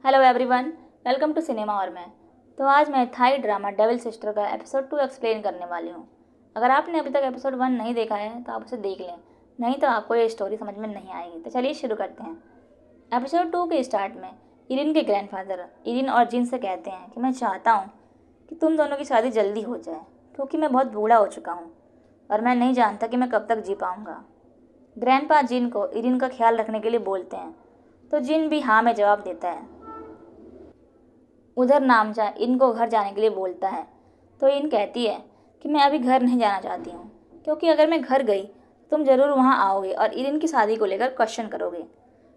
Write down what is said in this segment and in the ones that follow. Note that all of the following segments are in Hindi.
Hello everyone, welcome to cinema और मैं। तो आज मैं थाई ड्रामा डेविल सिस्टर का एपिसोड 2 एक्सप्लेन करने वाली हूँ। अगर आपने अभी तक एपिसोड 1 नहीं देखा है तो आप उसे देख लें, नहीं तो आपको ये स्टोरी समझ में नहीं आएगी। तो चलिए शुरू करते हैं। एपिसोड 2 के स्टार्ट में इरिन के ग्रैंडफादर इरिन और जिन से कहते हैं कि मैं चाहता हूँ कि तुम दोनों की शादी जल्दी हो जाए, क्योंकि मैं बहुत बूढ़ा हो चुका हूँ और मैं नहीं जानता कि मैं कब तक जी पाऊँगा। ग्रैंडपा जिन को इरिन का ख्याल रखने के लिए बोलते हैं, तो जिन भी हाँ में जवाब देता है। उधर नामचा इनको घर जाने के लिए बोलता है, तो इन कहती है कि मैं अभी घर नहीं जाना चाहती हूँ, क्योंकि अगर मैं घर गई तुम ज़रूर वहाँ आओगे और इरिन की शादी को लेकर क्वेश्चन करोगे,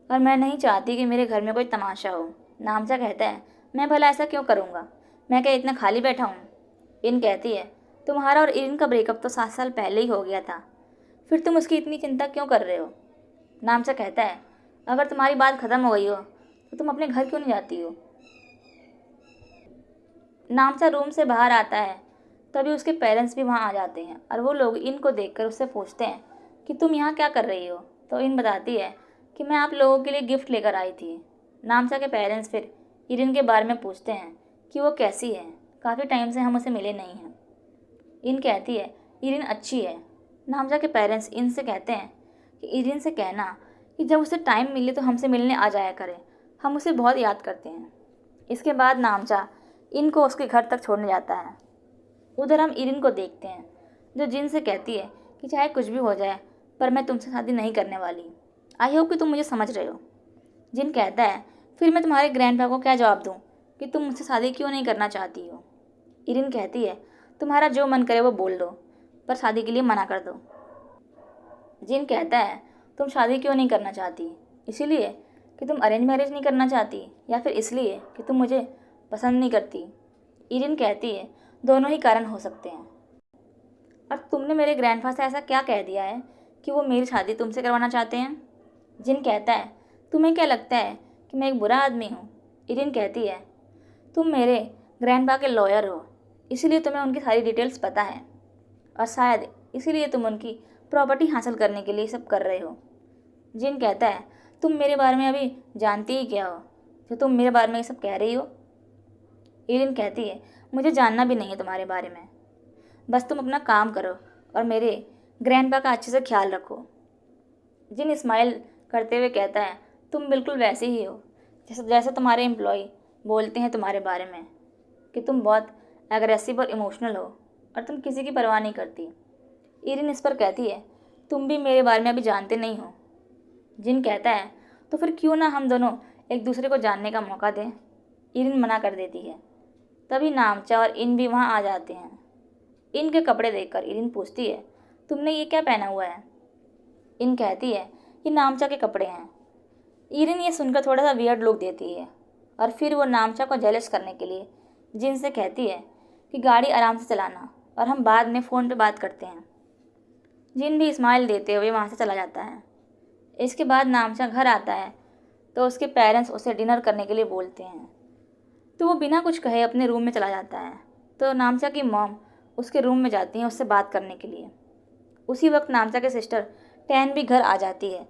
और मैं नहीं चाहती कि मेरे घर में कोई तमाशा हो। नामचा कहता है, मैं भला ऐसा क्यों करूँगा, मैं क्या इतना खाली बैठा हूँ। इन कहती है, तुम्हारा और इरिन का ब्रेकअप तो 7 साल पहले ही हो गया था, फिर तुम उसकी इतनी चिंता क्यों कर रहे हो। नामचा कहता है, अगर तुम्हारी बात ख़त्म हो गई हो तो तुम अपने घर क्यों नहीं जाती हो। नामचा रूम से बाहर आता है, तभी उसके पेरेंट्स भी वहाँ आ जाते हैं और वो लोग इनको देखकर उससे पूछते हैं कि तुम यहाँ क्या कर रही हो। तो इन बताती है कि मैं आप लोगों के लिए गिफ्ट लेकर आई थी। नामचा के पेरेंट्स फिर इरिन के बारे में पूछते हैं कि वो कैसी है, काफ़ी टाइम से हम उसे मिले नहीं हैं। इन कहती है, इरिन अच्छी है। नामचा के पेरेंट्स इनसे कहते हैं कि इरिन से कहना कि जब उसे टाइम मिले तो हमसे मिलने आ जाया करे, हम उसे बहुत याद करते हैं। इसके बाद नामचा इनको उसके घर तक छोड़ने जाता है। उधर हम इरिन को देखते हैं, जो जिन से कहती है कि चाहे कुछ भी हो जाए पर मैं तुमसे शादी नहीं करने वाली। आई होप कि तुम मुझे समझ रहे हो। जिन कहता है, फिर मैं तुम्हारे ग्रैंडपा को क्या जवाब दूँ कि तुम मुझसे शादी क्यों नहीं करना चाहती हो। इरिन कहती है, तुम्हारा जो मन करे वो बोल दो, पर शादी के लिए मना कर दो। जिन कहता है, तुम शादी क्यों नहीं करना चाहती, इसीलिए कि तुम अरेंज मैरिज नहीं करना चाहती, या फिर इसलिए कि तुम मुझे पसंद नहीं करती। इरिन कहती है, दोनों ही कारण हो सकते हैं। और तुमने मेरे ग्रैंडफा से ऐसा क्या कह दिया है कि वो मेरी शादी तुमसे करवाना चाहते हैं। जिन कहता है, तुम्हें क्या लगता है कि मैं एक बुरा आदमी हूँ। इरिन कहती है, तुम मेरे ग्रैंडपा के लॉयर हो, इसीलिए तुम्हें उनकी सारी डिटेल्स पता है, और शायद इसीलिए तुम उनकी प्रॉपर्टी हासिल करने के लिए सब कर रहे हो। जिन कहता है, तुम मेरे बारे में अभी जानती ही क्या हो जो तुम मेरे बारे में ये सब कह रही हो। इरिन कहती है, मुझे जानना भी नहीं है तुम्हारे बारे में, बस तुम अपना काम करो और मेरे ग्रैंडपा का अच्छे से ख्याल रखो। जिन स्माइल करते हुए कहता है, तुम बिल्कुल वैसे ही हो जैसे जैसे तुम्हारे एम्प्लॉय बोलते हैं तुम्हारे बारे में, कि तुम बहुत एग्रेसिव और इमोशनल हो और तुम किसी की परवाह नहीं करती। इरिन इस पर कहती है, तुम भी मेरे बारे में अभी जानते नहीं हो। जिन कहता है, तो फिर क्यों ना हम दोनों एक दूसरे को जानने का मौका दें। इरिन मना कर देती है। तभी नामचा और इन भी वहाँ आ जाते हैं। इन के कपड़े देखकर इरिन पूछती है, तुमने ये क्या पहना हुआ है। इन कहती है, ये नामचा के कपड़े हैं। इरिन ये सुनकर थोड़ा सा वियर्ड लुक देती है, और फिर वो नामचा को जेलस करने के लिए जिन से कहती है कि गाड़ी आराम से चलाना और हम बाद में फ़ोन पे बात करते हैं। जिन भी स्माइल देते हुए वहाँ से चला जाता है। इसके बाद नामचा घर आता है, तो उसके पेरेंट्स उसे डिनर करने के लिए बोलते हैं, तो वो बिना कुछ कहे अपने रूम में चला जाता है। तो नामचा की मॉम उसके रूम में जाती हैं उससे बात करने के लिए। उसी वक्त नामचा के सिस्टर टैन भी घर आ जाती है।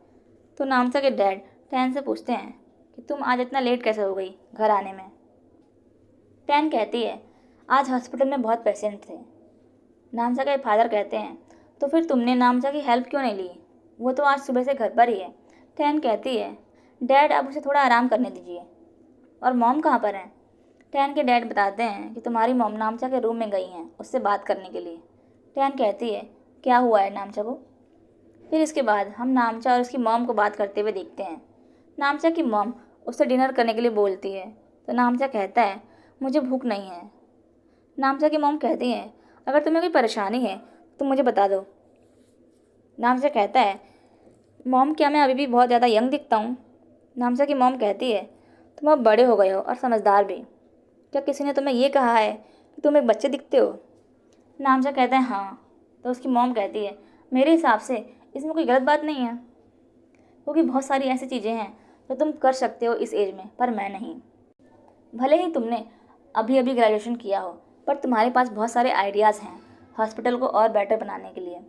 तो नामचा के डैड टैन से पूछते हैं कि तुम आज इतना लेट कैसे हो गई घर आने में। टैन कहती है, आज हॉस्पिटल में बहुत पेशेंट थे। नामचा के फादर कहते हैं, तो फिर तुमने नामचा की हेल्प क्यों नहीं ली, वो तो आज सुबह से घर पर ही है। टैन कहती है, डैड अब उसे थोड़ा आराम करने दीजिए। और मॉम कहाँ पर हैं। टैन के डैड बताते हैं कि तुम्हारी मॉम नामचा के रूम में गई हैं उससे बात करने के लिए। टैन कहती है, क्या हुआ है नामचा को। फिर इसके बाद हम नामचा और उसकी मॉम को बात करते हुए देखते हैं। नामचा की मॉम उससे डिनर करने के लिए बोलती है, तो नामचा कहता है, मुझे भूख नहीं है। नामचा की मॉम कहती है, अगर तुम्हें कोई परेशानी है तो मुझे बता दो। नामचा कहता है, मॉम क्या मैं अभी भी बहुत ज़्यादा यंग दिखता हूँ। नामचा की मॉम कहती है, तुम अब बड़े हो गए हो और समझदार भी। क्या किसी ने तुम्हें ये कहा है कि तुम एक बच्चे दिखते हो। नामचा कहता है, हाँ। तो उसकी मॉम कहती है, मेरे हिसाब से इसमें कोई गलत बात नहीं है, क्योंकि बहुत सारी ऐसी चीज़ें हैं जो तुम कर सकते हो इस एज में, पर मैं नहीं। भले ही तुमने अभी अभी ग्रेजुएशन किया हो, पर तुम्हारे पास बहुत सारे आइडियाज़ हैं हॉस्पिटल को और बेटर बनाने के लिए।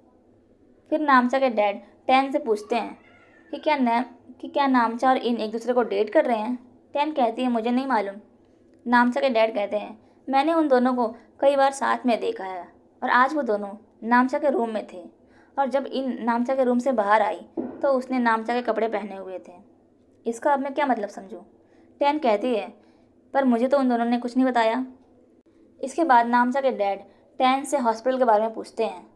फिर नामचा के डैड टैन से पूछते हैं कि क्या नामचा और इन एक दूसरे को डेट कर रहे हैं। टैन कहती है मुझे नहीं मालूम। नामचा के डैड कहते हैं मैंने उन दोनों को कई बार साथ में देखा है और आज वो दोनों नामचा के रूम में थे और जब इन नामचा के रूम से बाहर आई तो उसने नामचा के कपड़े पहने हुए थे। इसका अब मैं क्या मतलब समझूं? टैन कहती है पर मुझे तो उन दोनों ने कुछ नहीं बताया। इसके बाद नामचा के डैड टैन से हॉस्पिटल के बारे में पूछते हैं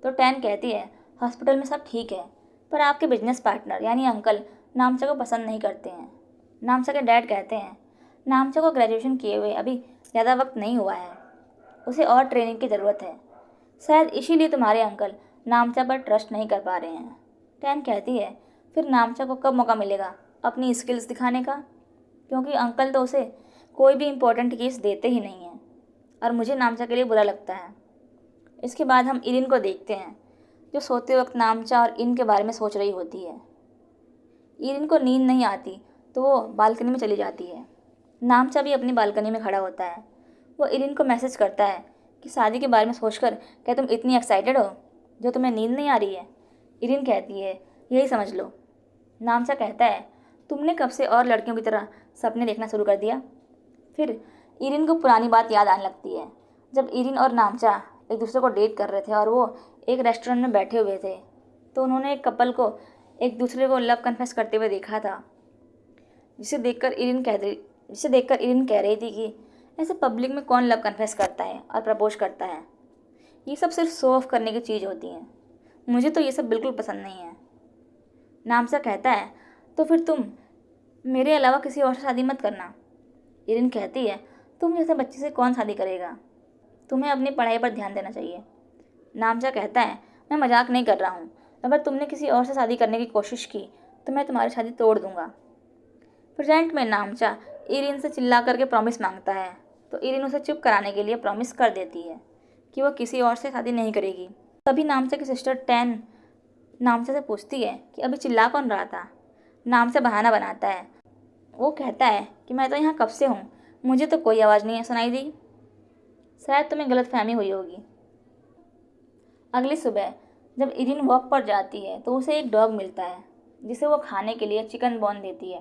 तो टैन कहती है हॉस्पिटल में सब ठीक है पर आपके बिजनेस पार्टनर यानी अंकल नामचा को पसंद नहीं करते हैं। नामचा के डैड कहते हैं नामचा को ग्रेजुएशन किए हुए अभी ज़्यादा वक्त नहीं हुआ है, उसे और ट्रेनिंग की ज़रूरत है, शायद इसीलिए तुम्हारे अंकल नामचा पर ट्रस्ट नहीं कर पा रहे हैं। टैन कहती है फिर नामचा को कब मौका मिलेगा अपनी स्किल्स दिखाने का, क्योंकि अंकल तो उसे कोई भी इम्पोर्टेंट केस देते ही नहीं हैं और मुझे नामचा के लिए बुरा लगता है। इसके बाद हम इरिन को देखते हैं जो सोते वक्त नामचा और इन के बारे में सोच रही होती है। इरिन को नींद नहीं आती तो वो बालकनी में चली जाती है। नामचा भी अपनी बालकनी में खड़ा होता है। वो इरिन को मैसेज करता है कि शादी के बारे में सोचकर क्या तुम इतनी एक्साइटेड हो जो तुम्हें नींद नहीं आ रही है। इरिन कहती है यही समझ लो। नामचा कहता है तुमने कब से और लड़कियों की तरह सपने देखना शुरू कर दिया। फिर इरिन को पुरानी बात याद आने लगती है जब इरिन और नामचा एक दूसरे को डेट कर रहे थे और वो एक रेस्टोरेंट में बैठे हुए थे तो उन्होंने एक कपल को एक दूसरे को लव कन्फेस करते हुए देखा था, जिसे देखकर इरिन कह रही थी कि ऐसे पब्लिक में कौन लव कन्फेस करता है और प्रपोज करता है, ये सब सिर्फ शो ऑफ करने की चीज़ होती है, मुझे तो ये सब बिल्कुल पसंद नहीं है। नामचा कहता है तो फिर तुम मेरे अलावा किसी और से शादी मत करना। इरिन कहती है तुम जैसे बच्चे से कौन शादी करेगा, तुम्हें अपनी पढ़ाई पर ध्यान देना चाहिए। नामचा कहता है मैं मजाक नहीं कर रहा हूँ, अगर तुमने किसी और से शादी करने की कोशिश की तो मैं तुम्हारी शादी तोड़ दूँगा। प्रेजेंट में नामचा इरिन से चिल्ला करके प्रॉमिस मांगता है तो इरिन उसे चुप कराने के लिए प्रॉमिस कर देती है कि वो किसी और से शादी नहीं करेगी। तभी नामचा की सिस्टर टैन नामचा से पूछती है कि अभी चिल्ला कौन रहा था। नामचा बहाना बनाता है, वो कहता है कि मैं तो यहाँ कब से हूँ, मुझे तो कोई आवाज़ नहीं सुनाई दी, शायद तुम्हें गलतफहमी हुई होगी। अगली सुबह जब इरिन वॉक पर जाती है तो उसे एक डॉग मिलता है जिसे वो खाने के लिए चिकन बोन देती है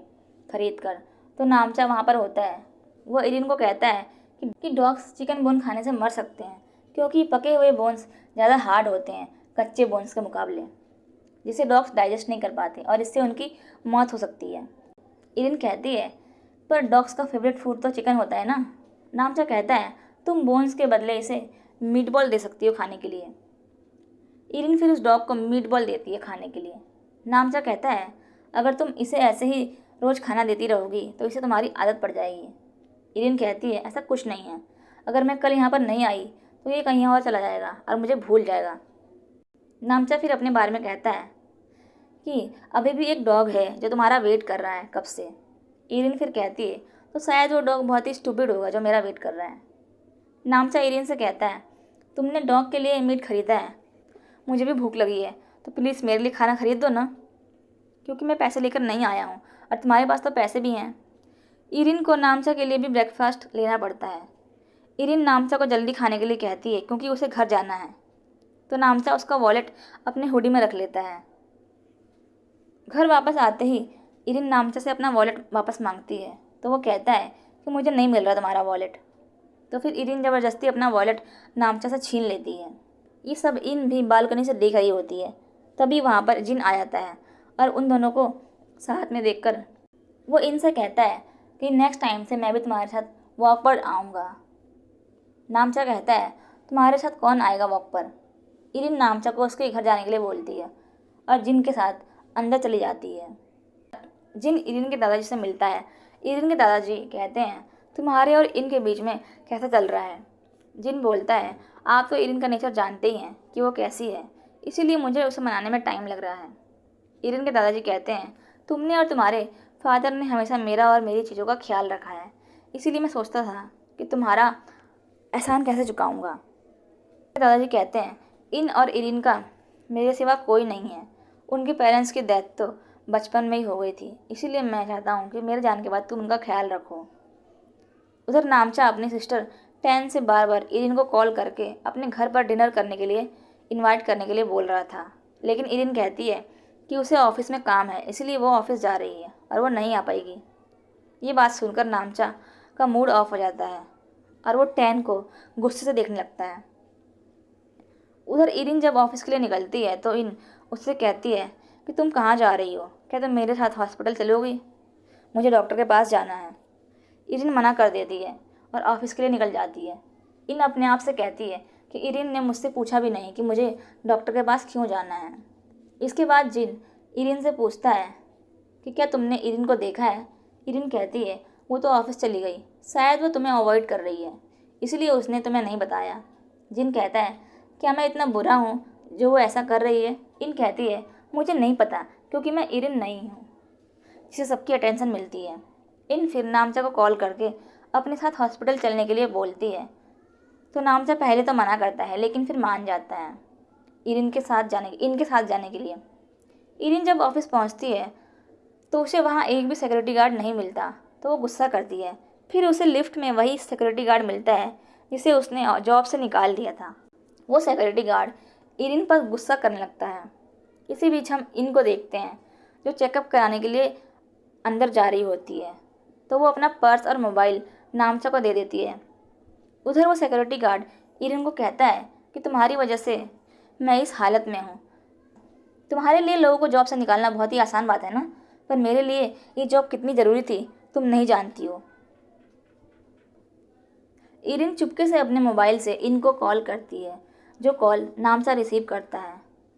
खरीद कर। तो नामचा वहाँ पर होता है। वो इरिन को कहता है कि डॉग्स चिकन बोन खाने से मर सकते हैं क्योंकि पके हुए बोन्स ज़्यादा हार्ड होते हैं कच्चे बोन्स के मुकाबले, जिसे डॉग्स डाइजेस्ट नहीं कर पाते और इससे उनकी मौत हो सकती है। इरिन कहती है पर डॉग्स का फेवरेट फूड तो चिकन होता है ना। नामचा कहता है तुम बोन्स के बदले इसे मीट बॉल दे सकती हो खाने के लिए। इरिन फिर उस डॉग को मीट बॉल देती है खाने के लिए। नामचा कहता है अगर तुम इसे ऐसे ही रोज़ खाना देती रहोगी तो इसे तुम्हारी आदत पड़ जाएगी। इरिन कहती है ऐसा कुछ नहीं है, अगर मैं कल यहाँ पर नहीं आई तो ये कहीं और चला जाएगा और मुझे भूल जाएगा। नामचा फिर अपने बारे में कहता है कि अभी भी एक डॉग है जो तुम्हारा वेट कर रहा है कब से। इरिन फिर कहती है तो शायद वो डॉग बहुत ही स्टूपिड होगा जो मेरा वेट कर रहा है। नामचा इरिन से कहता है तुमने डॉग के लिए मीट खरीदा है, मुझे भी भूख लगी है तो प्लीज़ मेरे लिए खाना खरीद दो ना, क्योंकि मैं पैसे लेकर नहीं आया हूँ और तुम्हारे पास तो पैसे भी हैं। इरिन को नामचा के लिए भी ब्रेकफास्ट लेना पड़ता है। इरिन नामचा को जल्दी खाने के लिए कहती है क्योंकि उसे घर जाना है। तो नामचा उसका वॉलेट अपने हुडी में रख लेता है। घर वापस आते ही इरिन नामचा से अपना वॉलेट वापस मांगती है तो वो कहता है कि मुझे नहीं मिल रहा तुम्हारा वॉलेट। तो फिर इरिन ज़बरदस्ती अपना वॉलेट नामचा से छीन लेती है। ये सब इन भी बालकनी से देख रही होती है। तभी वहाँ पर जिन आ जाता है और उन दोनों को साथ में देखकर वो इनसे कहता है कि नेक्स्ट टाइम से मैं भी तुम्हारे साथ वॉक पर आऊँगा। नामचा कहता है तुम्हारे साथ कौन आएगा वॉक पर। इरिन नामचा को उसके घर जाने के लिए बोलती है और जिन के साथ अंदर चली जाती है। जिन इरिन के दादाजी से मिलता है। इरिन के दादाजी कहते हैं तुम्हारे और इनके बीच में कैसा चल रहा है। जिन बोलता है आप तो इरिन का नेचर जानते ही हैं कि वो कैसी है, इसीलिए मुझे उसे मनाने में टाइम लग रहा है। इरिन के दादाजी कहते हैं तुमने और तुम्हारे फादर ने हमेशा मेरा और मेरी चीज़ों का ख्याल रखा है, इसीलिए मैं सोचता था कि तुम्हारा एहसान कैसे चुकाऊँगा। दादाजी कहते हैं इन और इरिन का मेरे सिवा कोई नहीं है, उनके पेरेंट्स की डेथ तो बचपन में ही हो गई थी, इसीलिए मैं चाहता हूँ कि मेरे जाने के बाद तुम उनका ख्याल रखो। उधर नामचा अपनी सिस्टर टैन से बार बार इरिन को कॉल करके अपने घर पर डिनर करने के लिए इनवाइट करने के लिए बोल रहा था, लेकिन इरिन कहती है कि उसे ऑफिस में काम है, इसलिए वो ऑफिस जा रही है और वो नहीं आ पाएगी। ये बात सुनकर नामचा का मूड ऑफ हो जाता है और वो टैन को गुस्से से देखने लगता है। उधर इरिन जब ऑफिस के लिए निकलती है तो इन उससे कहती है कि तुम कहाँ जा रही हो, क्या तुम मेरे साथ हॉस्पिटल चलोगी? मुझे डॉक्टर के पास जाना है। इरिन मना कर देती है और ऑफिस के लिए निकल जाती है। इन अपने आप से कहती है कि इरिन ने मुझसे पूछा भी नहीं कि मुझे डॉक्टर के पास क्यों जाना है। इसके बाद जिन इरिन से पूछता है कि क्या तुमने इरिन को देखा है? इरिन कहती है वो तो ऑफिस चली गई, शायद वो तुम्हें अवॉइड कर रही है, इसलिए उसने तुम्हें नहीं बताया। जिन कहता है क्या मैं इतना बुरा हूँ जो वो ऐसा कर रही है? इन कहती है मुझे नहीं पता क्योंकि मैं इरिन नहीं हूँ, जिसे सबकी अटेंशन मिलती है। इन फिर नामचा को कॉल करके अपने साथ हॉस्पिटल चलने के लिए बोलती है तो नामचा पहले तो मना करता है लेकिन फिर मान जाता है इनके साथ जाने के लिए। इरिन जब ऑफिस पहुंचती है तो उसे वहां एक भी सिक्योरिटी गार्ड नहीं मिलता तो वो गुस्सा करती है। फिर उसे लिफ्ट में वही सिक्योरिटी गार्ड मिलता है जिसे उसने जॉब से निकाल दिया था। वो सिक्योरिटी गार्ड इरिन पर गुस्सा करने लगता है। इसी बीच हम इनको देखते हैं जो चेकअप कराने के लिए अंदर जा रही होती है तो वो अपना पर्स और मोबाइल नामचा को दे देती है। उधर वो सिक्योरिटी गार्ड इरिन को कहता है कि तुम्हारी वजह से मैं इस हालत में हूँ। तुम्हारे लिए लोगों को जॉब से निकालना बहुत ही आसान बात है ना, पर मेरे लिए ये जॉब कितनी ज़रूरी थी तुम नहीं जानती हो। इरिन चुपके से अपने मोबाइल से इनको कॉल करती है, जो कॉल नामचा रिसीव करता है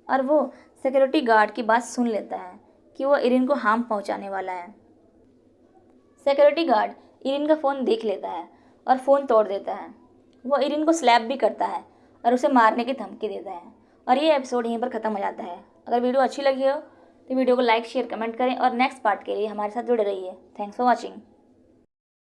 और वो सिक्योरिटी गार्ड की बात सुन लेता है कि वो इरिन को हार्म पहुंचाने वाला है। सिक्योरिटी गार्ड इरिन का फ़ोन देख लेता है और फ़ोन तोड़ देता है। वो इरिन को स्लैप भी करता है और उसे मारने की धमकी देता है। और ये एपिसोड यहीं पर ख़त्म हो जाता है। अगर वीडियो अच्छी लगी हो तो वीडियो को लाइक शेयर कमेंट करें और नेक्स्ट पार्ट के लिए हमारे साथ जुड़े रहिए। Thanks for watching.